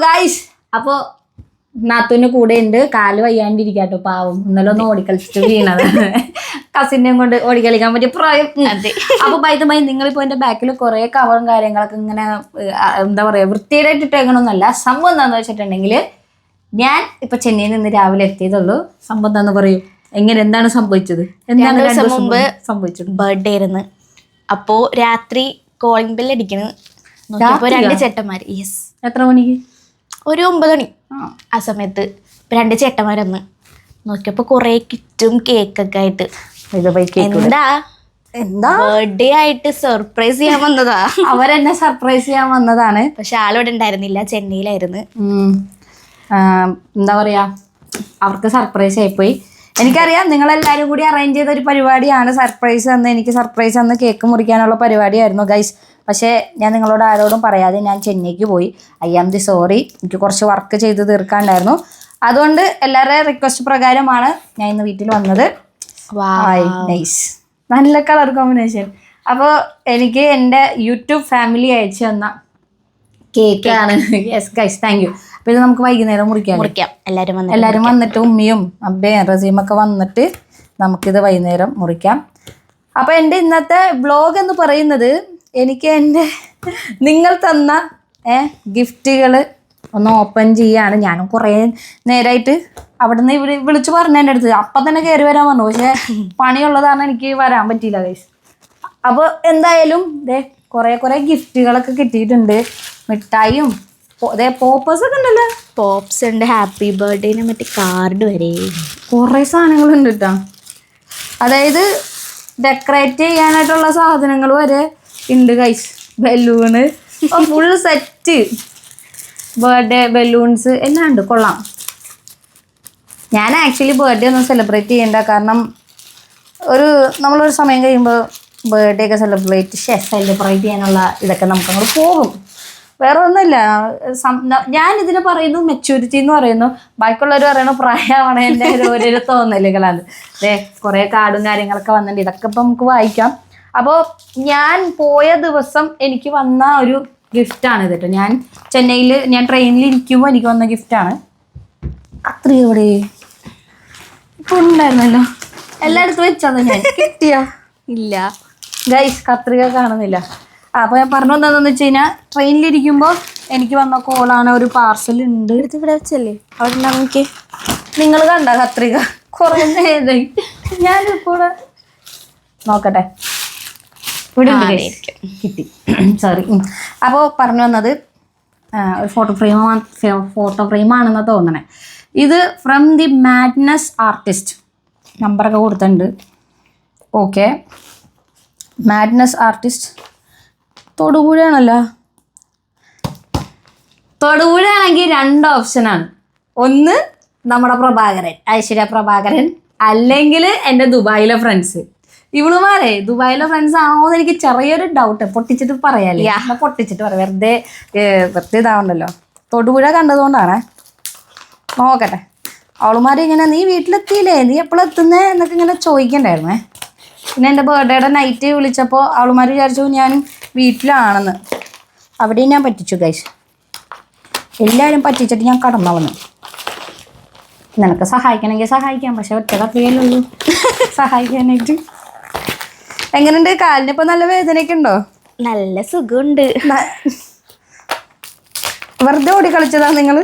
Guys, അപ്പൊ നാത്തൂന്റെ കൂടെ ഉണ്ട്. കാല് വയ്യാണ്ടിരിക്കാട്ടോ, പാവം. ഇന്നലെ ഒന്ന് ഓടിക്കളിച്ചിട്ട് വീണത്. കസിനെയും കൊണ്ട് ഓടിക്കളിക്കാൻ പറ്റിയ പ്രായം. അപ്പൊ ബൈ നിങ്ങളിപ്പോ എന്റെ ബാക്കിൽ കുറെ കവറും കാര്യങ്ങളൊക്കെ ഇങ്ങനെ എന്താ പറയാ വൃത്തിയായിട്ട് ഇട്ടേക്കണമെന്നല്ല. സംഭവം എന്താന്ന് വെച്ചിട്ടുണ്ടെങ്കിൽ, ഞാൻ ഇപ്പൊ ചെന്നൈയിൽ നിന്ന് രാവിലെ എത്തിയതുള്ളൂ. സംഭവം എന്താന്ന് പറയൂ, എന്താണ് സംഭവിച്ചത്? എന്താണ് മുമ്പ് സംഭവിച്ചത്? ബർത്ത്ഡേ ആയിരുന്നു. അപ്പോ രാത്രി കോളിംഗ് ബെൽ അടിക്കണ്. നോക്കിയപ്പോ 2 ചേട്ടന്മാര്. യെസ്. എത്ര മണിക്ക്? ഒരു 9 മണി ആ സമയത്ത് 2 ചേട്ടന്മാരൊന്ന് നോക്കിയപ്പോ കൊറേ കിറ്റും കേക്കൊക്കെ ആയിട്ട്. എന്താ ബർത്ത്ഡേ ആയിട്ട് സർപ്രൈസ് ചെയ്യാൻ വന്നതാ. അവരെന്നെ സർപ്രൈസ് ചെയ്യാൻ വന്നതാണ്. പക്ഷെ ആളിവിടെ ഉണ്ടായിരുന്നില്ല, ചെന്നൈയിലായിരുന്നു. എന്താ പറയാ, അവർക്ക് സർപ്രൈസ് ആയിപ്പോയി. എനിക്കറിയാം നിങ്ങളെല്ലാരും കൂടി അറേഞ്ച് ചെയ്ത ഒരു പരിപാടിയാണ് സർപ്രൈസ് അന്ന്. എനിക്ക് സർപ്രൈസ് അന്ന് കേക്ക് മുറിക്കാനുള്ള പരിപാടിയായിരുന്നു ഗൈസ്. പക്ഷേ ഞാൻ നിങ്ങളോട് ആരോടും പറയാതെ ഞാൻ ചെന്നൈക്ക് പോയി. I am the sorry. എനിക്ക് കുറച്ച് വർക്ക് ചെയ്ത് തീർക്കാണ്ടായിരുന്നു. അതുകൊണ്ട് എല്ലാവരുടെയും റിക്വസ്റ്റ് പ്രകാരമാണ് ഞാൻ ഇന്ന് വീട്ടിൽ വന്നത്. നൈസ്, നല്ല കളർ കോമ്പിനേഷൻ. അപ്പോൾ എനിക്ക് എൻ്റെ യൂട്യൂബ് ഫാമിലി അയച്ചു തന്ന കേക്കാണ്. Yes guys, thank U. അപ്പോൾ ഇത് നമുക്ക് വൈകുന്നേരം മുറിക്കാം. എല്ലാവരും വന്നിട്ട്, ഉമ്മിയും അബ്ബയും റസീമൊക്കെ വന്നിട്ട് നമുക്കിത് വൈകുന്നേരം മുറിക്കാം. അപ്പോൾ എൻ്റെ ഇന്നത്തെ വ്ളോഗ് എന്ന് പറയുന്നത്, എനിക്ക് നിങ്ങൾ തന്ന ഗിഫ്റ്റുകൾ ഒന്ന് ഓപ്പൺ ചെയ്യാണ്. ഞാനും കുറേ നേരമായിട്ട് അവിടെ നിന്ന് വിളിച്ചു പറഞ്ഞു എൻ്റെ അടുത്ത്. അപ്പം തന്നെ കയറി വരാൻ പറഞ്ഞു. പക്ഷേ പണിയുള്ളതാണ്, എനിക്ക് വരാൻ പറ്റിയില്ല ഗൈസ്. അപ്പോൾ എന്തായാലും കുറേ ഗിഫ്റ്റുകളൊക്കെ കിട്ടിയിട്ടുണ്ട്. മിഠായിയും പോപ്പേഴ്സ് ഒക്കെ ഉണ്ടല്ലോ. പോപ്സ് ഉണ്ട്, ഹാപ്പി ബർത്ത്ഡേനെ മറ്റേ കാർഡ് വരെ കുറേ സാധനങ്ങളുണ്ട് കേട്ടോ. അതായത് ഡെക്കറേറ്റ് ചെയ്യാനായിട്ടുള്ള സാധനങ്ങൾ വരെ ഉണ്ട് guys. Balloon, full set, birthday balloons എല്ലാം ഉണ്ട്. കൊള്ളാം. ഞാൻ ആക്ച്വലി ബർത്ത്ഡേ ഒന്നും സെലിബ്രേറ്റ് ചെയ്യണ്ട. കാരണം നമ്മളൊരു സമയം കഴിയുമ്പോൾ ബർത്ത്ഡേ ഒക്കെ സെലിബ്രേറ്റ് ചെയ്യാനുള്ള ഇതൊക്കെ നമുക്കങ്ങോട്ട് പോകും. വേറെ ഒന്നുമില്ല. ഞാനിതിനെ പറയുന്നു മെച്യൂരിറ്റി എന്ന് പറയുന്നു. ബാക്കിയുള്ളവർ പറയുന്നു പ്രായമാണ്. എൻ്റെ ഓരോരോ തോന്നലുകളാണ്. കുറേ കാർഡും കാര്യങ്ങളൊക്കെ വന്നിട്ടുണ്ട്. ഇതൊക്കെ ഇപ്പം നമുക്ക് വായിക്കാം. അപ്പോൾ ഞാൻ പോയ ദിവസം എനിക്ക് വന്ന ഒരു ഗിഫ്റ്റാണ് ഇത് കേട്ടോ. ഞാൻ ട്രെയിനിൽ ഇരിക്കുമ്പോൾ എനിക്ക് വന്ന ഗിഫ്റ്റാണ്. കത്രിക എവിടെ? ഇപ്പം ഉണ്ടായിരുന്നല്ലോ, എല്ലായിടത്തും വെച്ചാൽ ഞാൻ കിട്ടിയ ഇല്ല ഗൈസ്, കത്രിക കാണുന്നില്ല. അപ്പോൾ ഞാൻ പറഞ്ഞു എന്താണെന്ന് വെച്ച് കഴിഞ്ഞാൽ, ട്രെയിനിലിരിക്കുമ്പോൾ എനിക്ക് വന്ന കോളാണ്. ഒരു പാർസൽ ഉണ്ട്. ഇവിടെ വെച്ചല്ലേ അവിടെ നമുക്ക്. നിങ്ങൾ കണ്ട കത്രിക? കുറേ നേരമായി ഞാനിപ്പോൾ നോക്കട്ടെ. ഇവിടെ കിട്ടി, സോറി. അപ്പോൾ പറഞ്ഞു വന്നത് ഒരു ഫോട്ടോ ഫ്രെയിമാണെന്ന് തോന്നണേ. ഇത് ഫ്രം ദി മാഡ്നസ് ആർട്ടിസ്റ്റ്. നമ്പറൊക്കെ കൊടുത്തിട്ടുണ്ട്. ഓക്കെ, മാഡ്നസ് ആർട്ടിസ്റ്റ് തൊടുപുഴയാണല്ലോ. തൊടുപുഴയാണെങ്കിൽ 2 ഓപ്ഷനാണ്. ഒന്ന് നമ്മുടെ പ്രഭാകരൻ, ഐശ്വര്യ പ്രഭാകരൻ, അല്ലെങ്കിൽ എൻ്റെ ദുബായിലെ ഫ്രണ്ട്സ്. ഇവളുമാരെ ദുബായിലെ ഫ്രണ്ട്സ് ആണോ എന്ന് എനിക്ക് ചെറിയൊരു ഡൗട്ട്. പൊട്ടിച്ചിട്ട് പറയാല്ലേ? പൊട്ടിച്ചിട്ട് പറയാം, വെറുതെ ഇതാവണ്ടല്ലോ. തൊടുപുഴ കണ്ടതുകൊണ്ടാണ്. നോക്കട്ടെ. അവളുമാർ ഇങ്ങനെ, നീ വീട്ടിലെത്തിയില്ലേ, നീ എപ്പോഴും എത്തുന്നേ എന്നൊക്കെ ഇങ്ങനെ ചോദിക്കണ്ടായിരുന്നേ. പിന്നെ എൻ്റെ ബർത്ത്ഡേയുടെ നൈറ്റ് വിളിച്ചപ്പോൾ അവളുമാർ വിചാരിച്ചു ഞാൻ വീട്ടിലാണെന്ന്. അവിടെയും ഞാൻ പറ്റിച്ചു ഗൈസ്. എല്ലാവരും പറ്റിച്ചിട്ട് ഞാൻ കടന്നു വന്നു. നിനക്ക് സഹായിക്കണമെങ്കിൽ സഹായിക്കാം, പക്ഷെ ഒറ്റ കത്രികയല്ലുള്ളൂ സഹായിക്കാനായിട്ട്. എങ്ങനെയുണ്ട്? കാലിനിപ്പോൾ നല്ല വേദനയൊക്കെ ഉണ്ടോ? നല്ല സുഖമുണ്ട്. വെറുതെ ഓടി കളിച്ചതാ നിങ്ങൾ?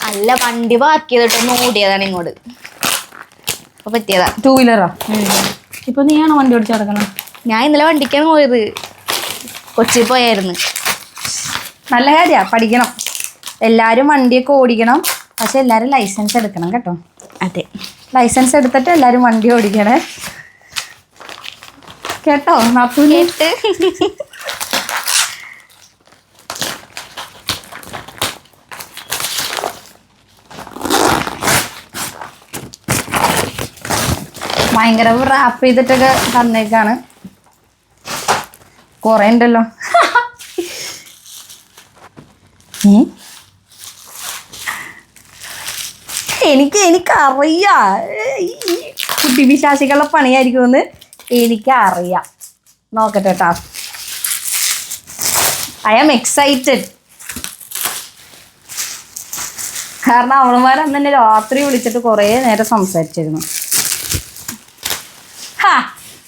അല്ല, വണ്ടി പാർക്ക് ചെയ്തിട്ടൊന്ന് ഓടിയതാണ് ഇങ്ങോട്ട്. അപ്പോൾ പറ്റിയതാ. 2 വീലറാ? ഇപ്പൊ നീയാണോ വണ്ടി ഓടിച്ച് നടക്കണം? ഞാൻ ഇന്നലെ വണ്ടിക്കാണ് പോയത്, കൊച്ചി പോയായിരുന്നു. നല്ല കാര്യമാണ്, പഠിക്കണം. എല്ലാവരും വണ്ടിയൊക്കെ ഓടിക്കണം. പക്ഷെ എല്ലാവരും ലൈസൻസ് എടുക്കണം കേട്ടോ. അതെ, ലൈസൻസ് എടുത്തിട്ട് എല്ലാവരും വണ്ടി ഓടിക്കണേ കേട്ടോ. നാത്തൂനിട്ട് ഭയങ്കര റാപ്പ് ചെയ്തിട്ടൊക്കെ തന്നേക്കാണ്. കുറേ ഉണ്ടല്ലോ. എനിക്കറിയാം കുട്ടി വിശ്വാസികളുടെ പണിയായിരിക്കുമെന്ന് എനിക്കറിയാം. നോക്കട്ടെ കേട്ടോ. I am excited. കാരണം അവളുമാരന്ന് തന്നെ രാത്രി വിളിച്ചിട്ട് കുറേ നേരം സംസാരിച്ചിരുന്നു.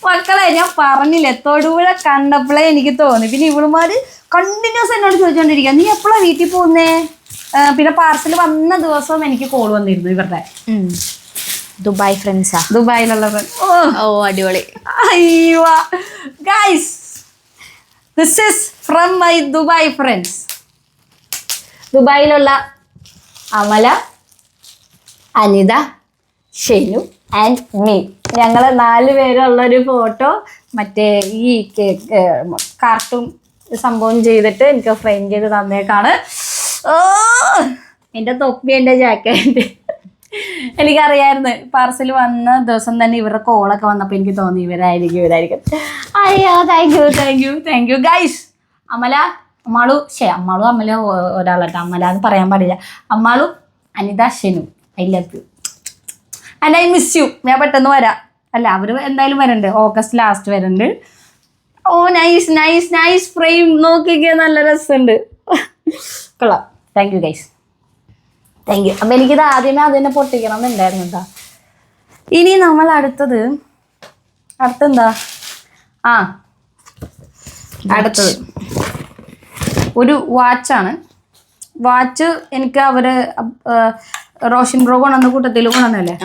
മക്കളെ ഞാൻ പറഞ്ഞില്ലേ, തൊടുപുഴ കണ്ടപ്പോഴേ എനിക്ക് തോന്നി. പിന്നെ ഇവളുമാര് കണ്ടിന്യൂസ് എന്നോട് ചോദിച്ചോണ്ടിരിക്കുക, നീ എപ്പോഴാ വീട്ടിൽ പോകുന്നേ? പിന്നെ പാർസൽ വന്ന ദിവസവും എനിക്ക് കോൾ വന്നിരുന്നു ഇവരുടെ. ദുബായ് ഫ്രണ്ട്സാ? ദുബായിലുള്ള ഓ അടിപൊളി. അയ്യോ guys, this is from my Dubai friends. ദുബായിലുള്ള അമല, അനിത, ഷെനു ആൻഡ് മീ. ഞങ്ങൾ 4 പേരുള്ളൊരു ഫോട്ടോ മറ്റേ ഈ കാർട്ടൂൺ സംഭവം ചെയ്തിട്ട് എനിക്ക് ഫ്രെയിം ചെയ്ത് തന്നേക്കാണ്. എൻ്റെ തൊപ്പി, എൻ്റെ ജാക്കറ്റ്. എനിക്കറിയായിരുന്നു പാർസൽ വന്ന ദിവസം തന്നെ ഇവരുടെ കോളൊക്കെ വന്നപ്പോൾ എനിക്ക് തോന്നി ഇവരായിരിക്കും. അയ്യോ thank you guys. Ammalu Amala ഒരാളാട്ടോ, അമല എന്ന് പറയാൻ പാടില്ല. Ammalu, Anitha, Shenu, I love you and I miss you. ഞാൻ പെട്ടെന്ന് വരാം. അല്ല, അവർ എന്തായാലും വരുന്നുണ്ട്, ഓഗസ്റ്റ് ലാസ്റ്റ് വരുന്നുണ്ട്. ഓ നൈസ് ഫ്രെയിം, നോക്കിക്കേ, നല്ല രസമുണ്ട്. കൊള്ളാം. Thank you guys, thank U. അപ്പം എനിക്കിത് ആദ്യമേ അത് തന്നെ പൊട്ടിക്കണം എന്നുണ്ടായിരുന്നു കേട്ടോ. ഇനി നമ്മൾ അടുത്തെന്താ അടുത്തത് ഒരു വാച്ചാണ്. വാച്ച് എനിക്ക് അവര് റോഷൻ ബ്രോ കൊണ്ടുവന്ന കൂട്ടത്തിൽ കൊണ്ടുവന്നല്ലേ,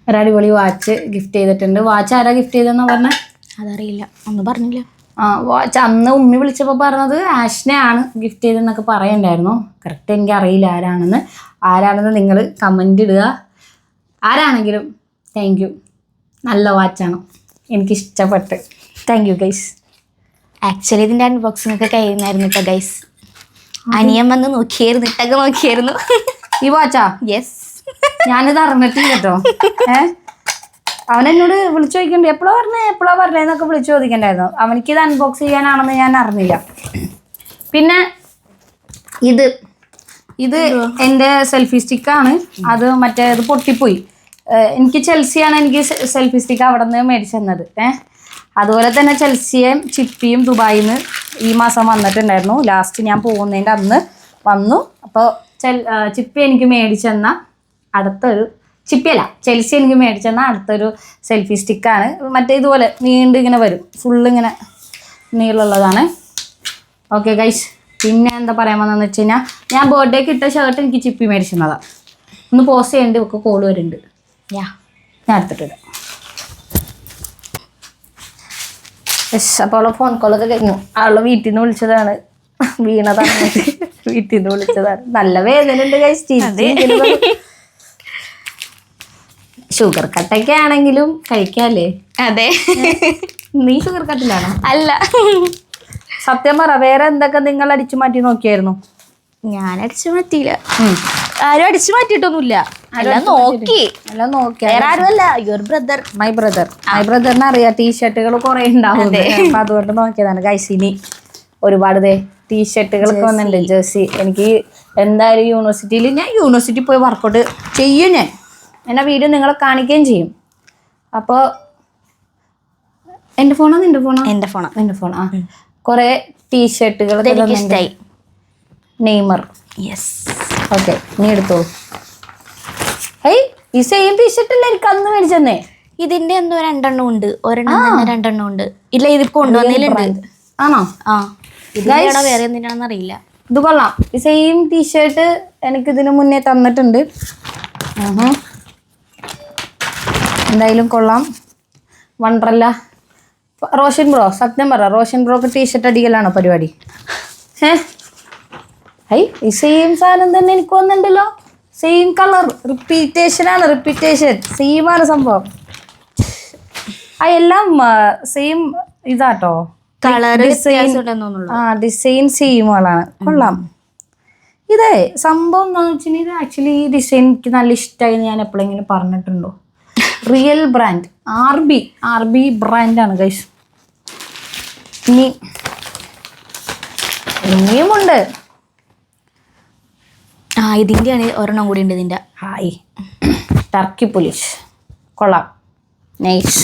ഒരു അടിപൊളി വാച്ച് ഗിഫ്റ്റ് ചെയ്തിട്ടുണ്ട്. വാച്ച് ആരാ ഗിഫ്റ്റ് ചെയ്തെന്നാ പറഞ്ഞ? അതറിയില്ല, ഒന്നും പറഞ്ഞില്ല. വാച്ച് അന്ന് ഉമ്മി വിളിച്ചപ്പോൾ പറഞ്ഞത് ആഷ്നയാണ് ഗിഫ്റ്റ് ചെയ്തെന്നൊക്കെ പറയണ്ടായിരുന്നു. കറക്റ്റ് എനിക്ക് അറിയില്ല ആരാണെന്ന് നിങ്ങൾ കമൻ്റ് ഇടുക. ആരാണെങ്കിലും താങ്ക് യു. നല്ല വാച്ചാണ്, എനിക്കിഷ്ടപ്പെട്ട്. Thank you guys. ആക്ച്വലി ഇതിൻ്റെ അൺബോക്സിംഗ് ഒക്കെ കഴിയുന്നായിരുന്നു കേട്ടോ ഗൈസ്. അനിയൻ വന്ന് നോക്കിയായിരുന്നു. ഈ വാച്ചാ? യെസ്. ഞാനിത് അറിഞ്ഞിട്ടില്ല കേട്ടോ. അവനെന്നോട് വിളിച്ചു ചോദിക്കണ്ടേ, എപ്പോഴാ പറഞ്ഞേന്നൊക്കെ വിളിച്ചു ചോദിക്കണ്ടായിരുന്നു. അവനിക്കിത് അൺബോക്സ് ചെയ്യാനാണെന്ന് ഞാൻ അറിഞ്ഞില്ല. പിന്നെ ഇത് എൻ്റെ സെൽഫി സ്റ്റിക്കാണ്. അത് ഇത് പൊട്ടിപ്പോയി. എനിക്ക് ചെൽസിയാണ് എനിക്ക് സെൽഫി സ്റ്റിക്ക് അവിടെ നിന്ന് മേടിച്ചു തന്നത്. അതുപോലെ തന്നെ ചെൽസിയും ചിപ്പിയും ദുബായിൽ നിന്ന് ഈ മാസം വന്നിട്ടുണ്ടായിരുന്നു. ലാസ്റ്റ് ഞാൻ പോകുന്നതിൻ്റെ അന്ന് വന്നു. അപ്പോൾ ചിപ്പി എനിക്ക് മേടിച്ചെന്ന ചെൽസി എനിക്ക് മേടിച്ചെന്ന അടുത്തൊരു സെൽഫി സ്റ്റിക്കാണ്. ഇതുപോലെ ഇങ്ങനെ വരും, ഫുള്ളിങ്ങനെ നീളമുള്ളതാണ്. Okay guys. പിന്നെ എന്താ പറയാൻ വന്നതെന്ന് വെച്ച് കഴിഞ്ഞാൽ, ഞാൻ ബർത്ത്ഡേക്ക് ഇട്ട ഷർട്ട് എനിക്ക് ചിപ്പി മേടിച്ചതാണ്. ഒന്ന് പോസ്റ്റ് ചെയ്യേണ്ടി ഒക്കെ കോൾ വരുന്നുണ്ട്. ഞാൻ എടുത്തിട്ടില്ല. അപ്പോൾ അവളെ ഫോൺ കോളൊക്കെ കഴിഞ്ഞു. അവളെ വീട്ടിൽ നിന്ന് വിളിച്ചതാണ്, വീണതാണ്. വീട്ടിൽ നിന്ന് വിളിച്ചതാണ്. നല്ല വേദന ഉണ്ട് ഗൈസ്. ഷുഗർ കട്ടൊക്കെ ആണെങ്കിലും കഴിക്കാല്ലേ? അതെ. നീ ഷുഗർ കട്ടിലാണോ? അല്ല. സത്യം പറ, വേറെ എന്തൊക്കെ നിങ്ങൾ അടിച്ചു മാറ്റി നോക്കിയായിരുന്നു? ഞാൻ അടിച്ചു മാറ്റിയില്ല. ആരും അടിച്ചു മാറ്റിയിട്ടൊന്നുമില്ല. എല്ലാം നോക്കി. വേറെ ആരുമല്ല, യുവർ ബ്രദർ, മൈ ബ്രദറിന് അറിയാം ടീഷർട്ടുകൾ കുറെ ഉണ്ടാവും. അപ്പൊ അതുകൊണ്ട് നോക്കിയതാണ് ഗൈസ്. ഇനി ഒരുപാട് ടീഷർട്ടുകളൊക്കെ വന്നിട്ടുണ്ട്, ജേഴ്സി. എനിക്ക് എന്തായാലും യൂണിവേഴ്സിറ്റി പോയി വർക്കൗട്ട് ചെയ്യും. ഞാൻ വീഡിയോ നിങ്ങളെ കാണിക്കുകയും ചെയ്യും. അപ്പോൾ എൻ്റെ ഫോണോ നിന്റെ ഫോണോ? എൻ്റെ ഫോൺ. കുറെ ടീഷർട്ടുകൾ ഇഷ്ടായി. നെയ്മർ. യെസ്. ഓക്കെ, നീ എടുത്തോളൂ. ഈ സെയിം ടീഷർട്ടല്ലേ എനിക്ക് അന്ന് മേടിച്ചെന്നേ? ഇതിന്റെ എന്തോ 2 എണ്ണം ഉണ്ട്. ഒരെണ്ണം തന്നെ 2 എണ്ണം ഉണ്ട്. ഇല്ല, ഇത് കൊണ്ടുവന്നതിലുണ്ട്. ആണോ? ഇതിനാണോ വേറെ എന്തിനാണെന്ന് അറിയില്ല. ഇത് കൊള്ളാം. ഈ സെയിം ടീഷർട്ട് എനിക്ക് ഇതിനു മുന്നേ തന്നിട്ടുണ്ട്. എന്തായാലും കൊള്ളാം. വണ്ടർല റോഷൻ ബ്രോ, സത്യം പറ, റോഷൻ ബ്രോക്ക് ടീഷർട്ട് അടിക്കലാണോ പരിപാടി? ഈ സെയിം സാധനം തന്നെ എനിക്ക് വന്നിട്ടുണ്ടല്ലോ. സെയിം കളർ, റിപ്പീറ്റേഷൻ സെയിമാണ് സംഭവം. എല്ലാം സെയിം ഇതാട്ടോ, കളർ ഡിസൈൻ സെയിമുകളാണ്. കൊള്ളാം. ഇതേ സംഭവം എന്താണെന്ന് വെച്ചിട്ടുണ്ടെങ്കിൽ, ഇത് ആക്ച്വലി ഈ ഡിസൈൻ എനിക്ക് നല്ല ഇഷ്ടമായി. ഞാൻ എപ്പോഴെങ്കിലും പറഞ്ഞിട്ടുണ്ടോ? റിയൽ ബ്രാൻഡ് ആർ ബി ബ്രാൻഡാണ് ഗൈസ്. ഇനിയുമുണ്ട്. ഇതിൻ്റെയാണ് ഒരെണ്ണം കൂടി ഉണ്ട്. ഇതിൻ്റെ ടർക്കി പോലീസ് കൊള്ളാം, നൈസ്.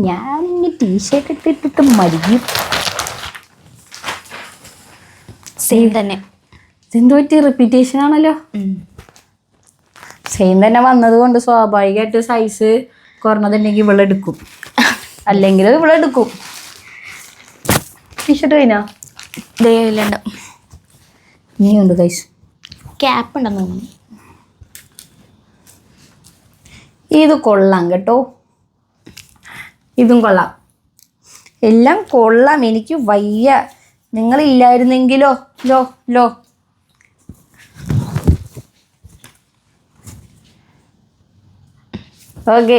ഞാൻ ഇനി ടീഷർട്ട് ഇട്ടിട്ട് മരിക്കും. സെയിം തന്നെ. ഇതെന്ത് പറ്റി റിപ്പീറ്റേഷൻ ആണല്ലോ. സെയിം തന്നെ വന്നത് കൊണ്ട് സ്വാഭാവികമായിട്ട് സൈസ് കുറഞ്ഞതുണ്ടെങ്കിൽ ഇവളെടുക്കും, അല്ലെങ്കിൽ ഇവളെടുക്കും. ടീഷർട്ട് കഴിഞ്ഞോ? ദയവില്ലുണ്ട്. ഇനിയുണ്ട് ഗൈസ്. ക്യാപ്പ് ഉണ്ടെന്ന് തോന്നുന്നു. ഇത് കൊള്ളാം കേട്ടോ, ഇതും കൊള്ളാം, എല്ലാം കൊള്ളാം. എനിക്ക് വയ്യ, നിങ്ങളില്ലായിരുന്നെങ്കിലോ. ലോ ലോ ഓക്കെ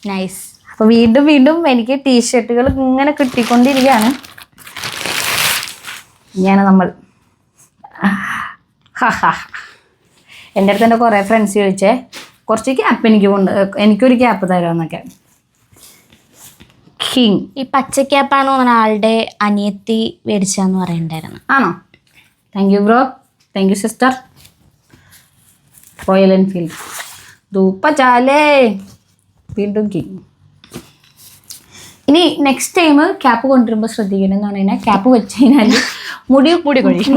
നൈസ്. അപ്പോൾ വീണ്ടും വീണ്ടും എനിക്ക് ടീഷർട്ടുകൾ ഇങ്ങനെ കിട്ടിക്കൊണ്ടിരിക്കുകയാണ്. ഇങ്ങനെയാണ് നമ്മൾ. എൻ്റെ അടുത്ത് എൻ്റെ കുറേ ഫ്രണ്ട്സ് ചോദിച്ചേ കുറച്ച് ക്യാപ്പ് എനിക്കൊരു ക്യാപ്പ് തരാമെന്നൊക്കെ. കിങ് ഈ പച്ചക്യാപ്പാന്ന് പറഞ്ഞ ആളുടെ അനിയത്തി മേടിച്ചാന്ന് പറയണ്ടായിരുന്നു. ആണോ? Thank you bro, thank you sister. Royal Enfield ധൂപ്പ ചാലേ. വീണ്ടും കിങ്. ഇനി നെക്സ്റ്റ് ടൈം ക്യാപ്പ് കൊണ്ടുവരുമ്പോൾ ശ്രദ്ധിക്കണം എന്ന് പറഞ്ഞു കഴിഞ്ഞാൽ ക്യാപ്പ് വെച്ച് കഴിഞ്ഞാൽ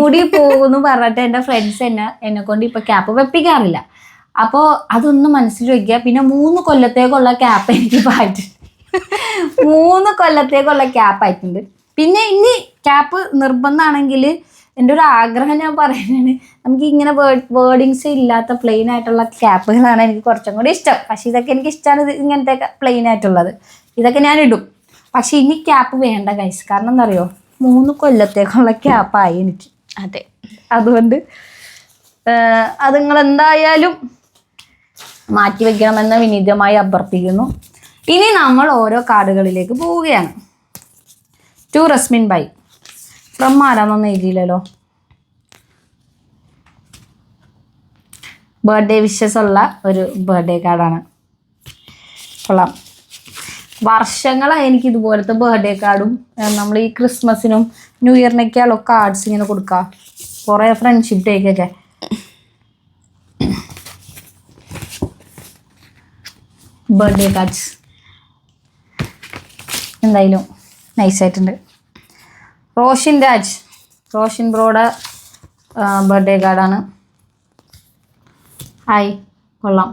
മുടി പോകുമെന്ന് പറഞ്ഞിട്ട് എൻ്റെ ഫ്രണ്ട്സ് എന്നെ കൊണ്ട് ഇപ്പോൾ ക്യാപ്പ് വെപ്പിക്കാറില്ല. അപ്പോൾ അതൊന്ന് മനസ്സിൽ വയ്ക്കുക. പിന്നെ 3 കൊല്ലത്തേക്കുള്ള ക്യാപ്പ് എനിക്ക് ആയിട്ടുണ്ട്. 3 കൊല്ലത്തേക്കുള്ള ക്യാപ്പ് ആയിട്ടുണ്ട്. പിന്നെ ഇനി ക്യാപ്പ് നിർബന്ധമാണെങ്കിൽ എൻ്റെ ഒരു ആഗ്രഹം ഞാൻ പറയുന്നതാണ്, നമുക്ക് ഇങ്ങനെ വേർഡിങ്സ് ഇല്ലാത്ത പ്ലെയിൻ ആയിട്ടുള്ള ക്യാപ്പുകളാണ് എനിക്ക് കുറച്ചും കൂടി ഇഷ്ടം. പക്ഷേ ഇതൊക്കെ എനിക്ക് ഇഷ്ടമാണ്, ഇങ്ങനത്തെ പ്ലെയിൻ ആയിട്ടുള്ളത്. ഇതൊക്കെ ഞാൻ ഇടും. പക്ഷെ ഇനി ക്യാപ്പ് വേണ്ട ഗൈസ്. കാരണം എന്താ അറിയോ, 3 കൊല്ലത്തേക്കുള്ള ക്യാപ്പായി എനിക്ക്. അതെ, അതുകൊണ്ട് അത് നിങ്ങൾ എന്തായാലും മാറ്റി വയ്ക്കണമെന്ന് വിനീതമായി അഭ്യർത്ഥിക്കുന്നു. ഇനി നമ്മൾ ഓരോ കാർഡുകളിലേക്ക് പോവുകയാണ്. ടു റസ്മിൻ ബൈ ഫ്രം ആരാന്നൊന്നും എഴുതിയില്ലല്ലോ. ബർത്ത്ഡേ വിഷസ് ഉള്ള ഒരു ബർത്ത്ഡേ കാർഡാണ്. കൊള്ളാം. വർഷങ്ങളായി എനിക്ക് ഇതുപോലത്തെ ബർത്ത്ഡേ കാർഡും നമ്മൾ ഈ ക്രിസ്മസിനും ന്യൂ ഇയറിനൊക്കെയാണല്ലോ കാർഡ്സ് ഇങ്ങനെ കൊടുക്കുക, കുറേ ഫ്രണ്ട്ഷിപ്പ് ഡേക്കൊക്കെ. ബർത്ത്ഡേ കാർഡ്സ് എന്തായാലും നൈസായിട്ടുണ്ട്. റോഷൻ ബ്രോയുടെ ബർത്ത്ഡേ കാർഡാണ്. ഹായ്, കൊള്ളാം.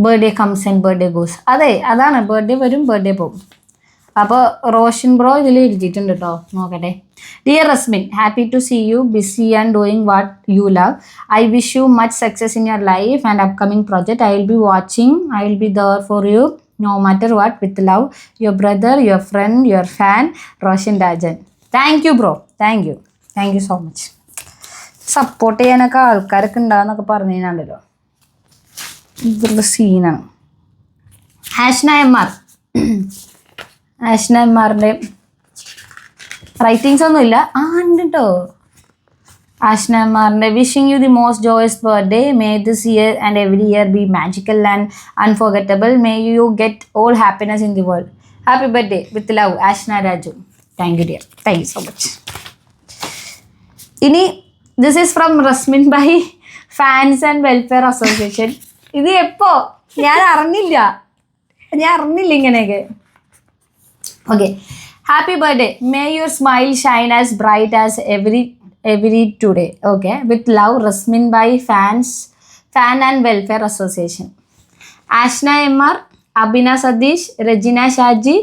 Birthday comes and birthday goes. അതെ, അതാണ്, ബർത്ത്ഡേ വരും ബർത്ത്ഡേ പോകും. അപ്പോൾ റോഷൻ ബ്രോ ഇതിൽ എഴുതിയിട്ടുണ്ട് കേട്ടോ, നോക്കട്ടെ. Dear Rasmin, happy to see you busy and doing what you love. I wish you much success in your life and upcoming project. I will be watching. I will be there for you no matter what. With love, your brother, your friend, your fan, Roshan Rajan. Thank you bro, thank you so much. Support ചെയ്യാനൊക്കെ ആൾക്കാരൊക്കെ ഉണ്ടാകുന്നൊക്കെ പറഞ്ഞു കഴിഞ്ഞാണ്ടല്ലോ, ഇതൊരു സീനാണ്. Ashna M ആറിൻ്റെ writings ഒന്നുമില്ല. ഉണ്ട് കേട്ടോ. Ashna M ആറിൻ്റെ wishing you the most joyous birthday. May this year and every year be magical and unforgettable. May you get all happiness in the world. Happy birthday with love, Ashna Raju. Thank you dear, thank you so much. ഇനി this is from Rasmin by fans and welfare association. ഇത് എപ്പോ ഞാൻ അറിഞ്ഞില്ല ഇങ്ങനെയൊക്കെ. Okay, happy birthday. May your smile shine as bright as every today. Okay, with love, Rasmin by fan and welfare association. Ashna MR, Abhina Sadish, Regina Shaji,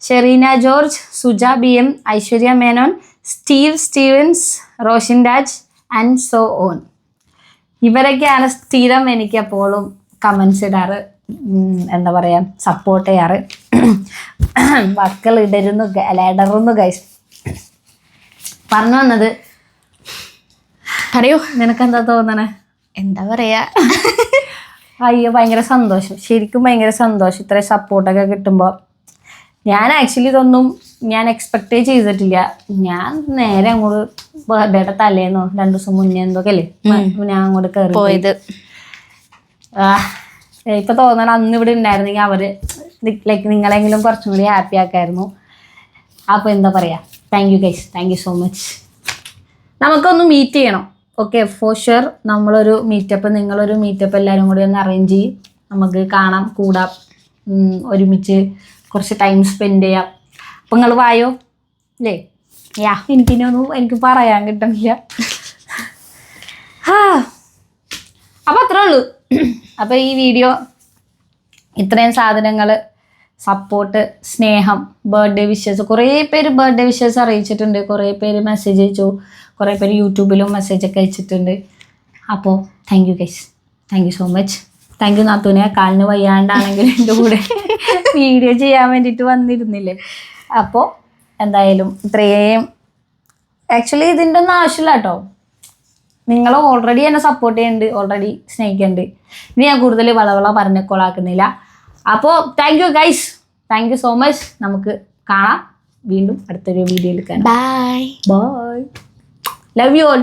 Sherina George, Suja BM, Aishwarya Menon, Steve Stevens, Roshan Raj and so on. ഇവരൊക്കെയാണ് സ്ഥിരം എനിക്ക് എപ്പോഴും comments ഇടാറ്, എന്താ പറയുക, support ചെയ്യാറ്. മക്കൾ ഇടരുന്നു guys. പറഞ്ഞു വന്നത് പറയൂ, നിനക്കെന്താ തോന്നണേ? എന്താ പറയാ, അയ്യോ ഭയങ്കര സന്തോഷം, ശരിക്കും ഭയങ്കര സന്തോഷം ഇത്രയും സപ്പോർട്ടൊക്കെ കിട്ടുമ്പോൾ. ഞാൻ ആക്ച്വലി ഇതൊന്നും ഞാൻ എക്സ്പെക്റ്റേ ചെയ്തിട്ടില്ല. ഞാൻ നേരെ അങ്ങോട്ട് ബർത്ത്ഡേയുടെ തലേന്നോ 2 ദിവസം മുന്നേ എന്തൊക്കെ അല്ലേ ഞാൻ അങ്ങോട്ട് കയറി പോയത്. ഇപ്പൊ തോന്നണം അന്ന് ഇവിടെ ഉണ്ടായിരുന്നെങ്കിൽ അവര് ലൈക്ക് നിങ്ങളെങ്കിലും കുറച്ചും കൂടി ഹാപ്പി ആക്കായിരുന്നു. അപ്പോൾ എന്താ പറയാ, thank you guys, thank you so much. നമുക്കൊന്ന് മീറ്റ് ചെയ്യണം. ഓക്കെ, ഫോർ ഷുവർ നമ്മളൊരു മീറ്റപ്പ്, നിങ്ങളൊരു മീറ്റപ്പ് എല്ലാവരും കൂടി ഒന്ന് അറേഞ്ച് ചെയ്യും. നമുക്ക് കാണാം, കൂടാം, ഒരുമിച്ച് കുറച്ച് ടൈം സ്പെൻഡ് ചെയ്യാം. അപ്പം നിങ്ങൾ വായോ അല്ലേ? യാ എനിക്ക് പറയാൻ കിട്ടണില്ല. അപ്പൊ അത്രേ ഉള്ളൂ. അപ്പൊ ഈ വീഡിയോ ഇത്രയും സാധനങ്ങൾ, സപ്പോർട്ട്, സ്നേഹം, ബർത്ത്ഡേ വിഷസ്, കുറേ പേര് ബർത്ത്ഡേ വിഷസ് അറിയിച്ചിട്ടുണ്ട്, കുറേ പേര് മെസ്സേജ് അയച്ചു, കുറേ പേര് യൂട്യൂബിലും മെസ്സേജൊക്കെ അയച്ചിട്ടുണ്ട്. അപ്പോൾ thank you guys, thank you so much. Thank you നാത്തൂനെ, കാലിന് വയ്യാണ്ടാണെങ്കിലും എൻ്റെ കൂടെ വീഡിയോ ചെയ്യാൻ വേണ്ടിയിട്ട് വന്നിരുന്നില്ലേ. അപ്പോൾ എന്തായാലും ഇത്രയും ആക്ച്വലി ഇതിൻ്റെ ഒന്നും ആവശ്യമില്ല കേട്ടോ. നിങ്ങൾ ഓൾറെഡി എന്നെ സപ്പോർട്ട് ചെയ്യുന്നുണ്ട്, ഓൾറെഡി സ്നേഹിക്കുന്നുണ്ട്. ഇനി ഞാൻ കൂടുതൽ വളവള പറഞ്ഞ കൊളാക്കുന്നില്ല. അപ്പോൾ thank you guys, thank you so much. നമുക്ക് കാണാം വീണ്ടും അടുത്തൊരു വീഡിയോയിൽ കാണാം. Bye bye. Love you all.